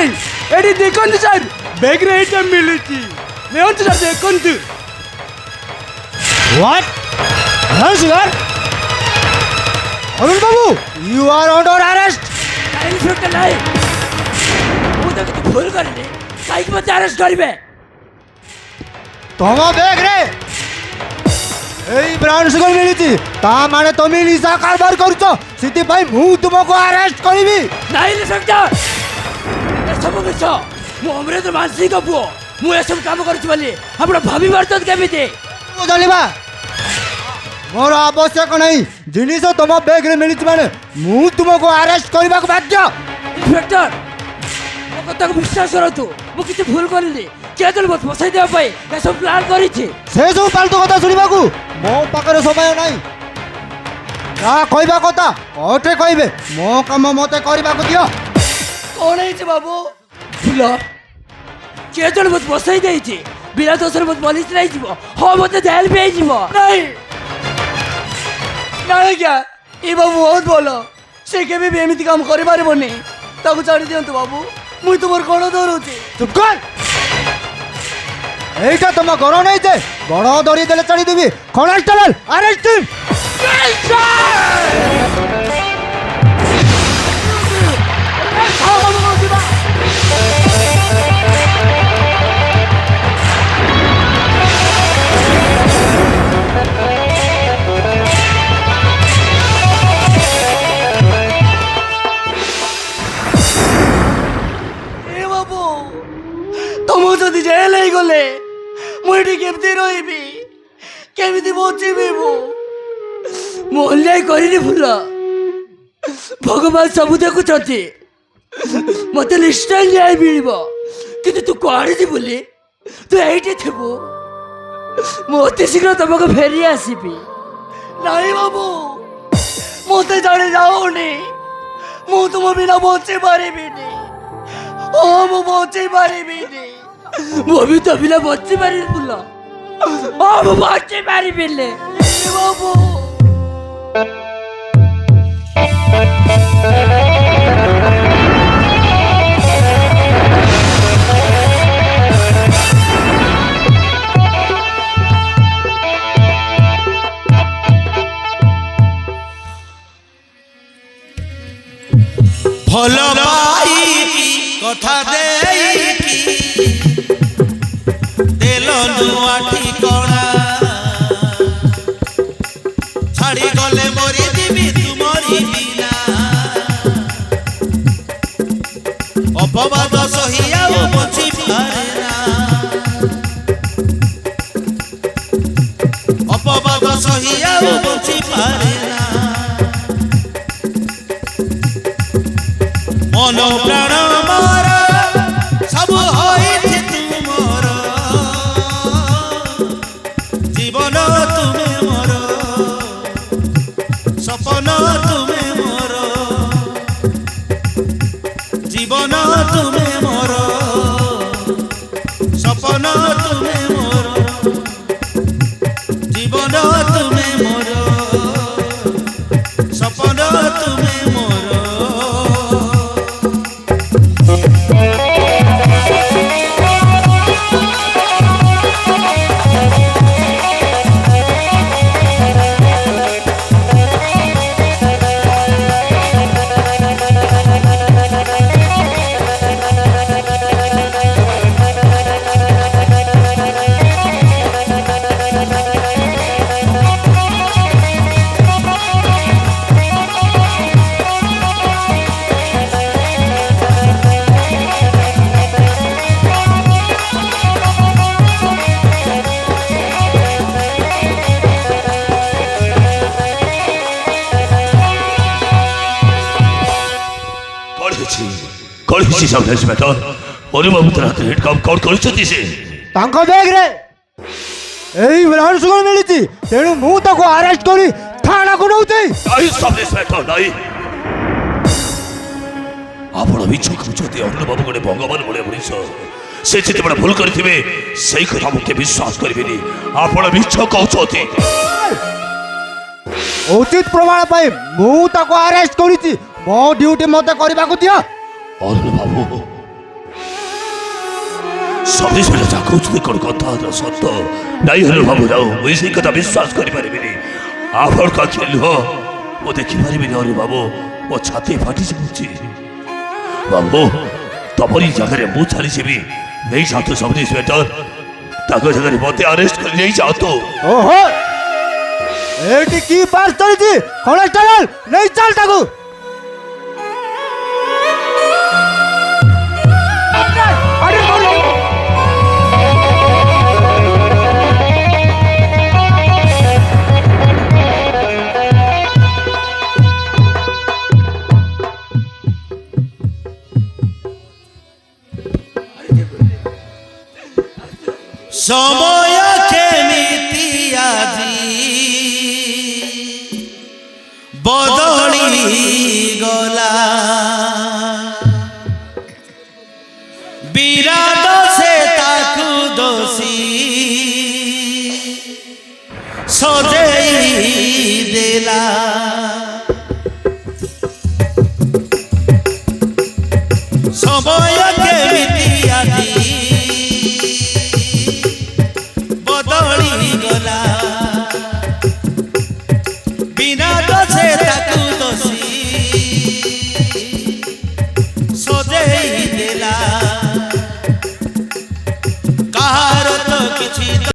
Eighty देखंतु sir bag रे एटा मिलुची नेउंतु सर देखंतु What? Sir? Arun Babu, you are under arrest. Inspector लाई मु तो किछ भूल करले काई के मते अरेस्ट करबे तम बैग रे এই ব্রাউন সুগার মিলিছি তা মানে তুমি নিশা কারবার করছো সিটিপাই মু তোমাকে আরেস্ট করিবি नहीं इंस्पेक्टर ए सब किछ मु हमरे तो मानसी का पुओ मु ए सब काम करछि बोली हमरा भाभी बर्तन केमिते জানিবা মোর আবশ্যক নাই জিনিস তোমা ব্যাগ রে মিলিছি মানে মু তোমাকে আরেস্ট করিবাক বাধ্য इंस्पेक्टर मो कथा को विश्वास करतु मु किछ भूल करली के दल बस फसाई देबा पई ए सब प्लान करिछि সে সব ফালতু কথা শুনিবাকু মো পাখরে সময় নাই যা কইবা কথা ওঠে কইবে মো কাম মতে করিবাকু দিও कौन है बाबू फुला के दल बस फसाई देछि बिना दोसर बस पुलिस नहीं जीवो हो मते जेल पे जीवो नहीं नहीं क्या ए बाबू बहुत बोलो से केबे भी एमिति काम करि पारिबोनी ताकू छाड़ी दियंतु बाबू मुई तुमर कोण धरुछि চুপ কর এইটা তোমার ঘর নাই যে বড় ধরি দিলে ছাড়ি দিবি কনস্টেবল আরেস্ট হিম ए बाबू तुम जदि जेल ही गले मुझे केमती रही केमती बचीबी मु अन्याय करनी फुल भगवान सब देखुंटे मत निश्चय न्याय मिल कि तू कौन जी बोली तू ये थबू मत शीघ्र तुमको फेरी आसबि नहीं बाबू मत जाने जाओनी मु तुम बिना बचे पारि मु बचे पारि मु भी तो बिना बचे पारि फुल मु बचे पारि बाबू भल पाई कथा देई देल नुआ ठिकणा छाड़ी गले मरी दिबी तुमरी बिना अपवाद सहिया बची पारेना अपवाद सहिया बची पारेना मन प्राण मोर सब होइथि तुमर जीवन तुमे मोर सपन तुमे मोर जीवन तुमे मोर सपन तुमे मोर जीवन तुमे मोर सपन तुमे मोर করেছি সব ইন্সপেক্টর অনুবাবু তোর হাতে হেড কাম কল করেছিস সে তাঙ্ক ব্যাগ রে এই ব্রাউন সুগার মিলিছি তেণু মু তাকে আরেস্ট করি থানাକୁ নউছি নাই সব ইন্সপেক্টর নাই ଆପଣ ମିଛ କହୁଛନ୍ତି ଅନୁବାବୁ ଗୋଟେ ଭଗବାନ ଭଳିଆ ମଣିଷ ସେ ଯେତେ ବଡ଼ ଭୁଲ କରିଥିବେ ସେଇ କଥା ମୁଁ କେବେ ବିଶ୍ୱାସ କରିବିନି ଆପଣ ମିଛ କହୁଛନ୍ତି ଉଚିତ ପ୍ରମାଣ ପାଇଁ ମୁଁ ତାକୁ ଆରେଷ୍ଟ କରିଛି ମୋ ଡ୍ୟୁଟି ମତେ କରିବାକୁ ଦିଅ ଅନୁବାବୁ ସତେଜ ବେଲେ ଯାହା କହୁଛନ୍ତି କ'ଣ କଥା ସତ ନାଇଁ ହେଲେ ବାବୁ ଯାଉ ମୁଁ ସେଇ କଥା ବିଶ୍ୱାସ କରିପାରିବିନି ଆପଣଙ୍କ ଆଖି ଲୁହ ମୁଁ ଦେଖିପାରିବିନି ଅରେ ବାବୁ ମୋ ଛାତି ଫାଟି ଯାଉଛି ବାବୁ ତମରି ଜାଗାରେ ମୁଁ ଚାଲିଯିବି ନେଇଯାଆନ୍ତୁ ସବ୍ ଇନ୍ସପେକ୍ଟର ତାଙ୍କ ଜାଗାରେ ମୋତେ ଆରେଷ୍ଟ କରି ନେଇଯାଆନ୍ତୁ ଓହୋ ଏଠି କି ପାସ୍ ଚାଲିଛି କନେଷ୍ଟବଳ ନେଇ ଚାଲ ତାକୁ সময় কেমিতি আজি বদলি গলা বিরাট সে তাকু দোষী সজেই দেলা সময় কেমিতি আজি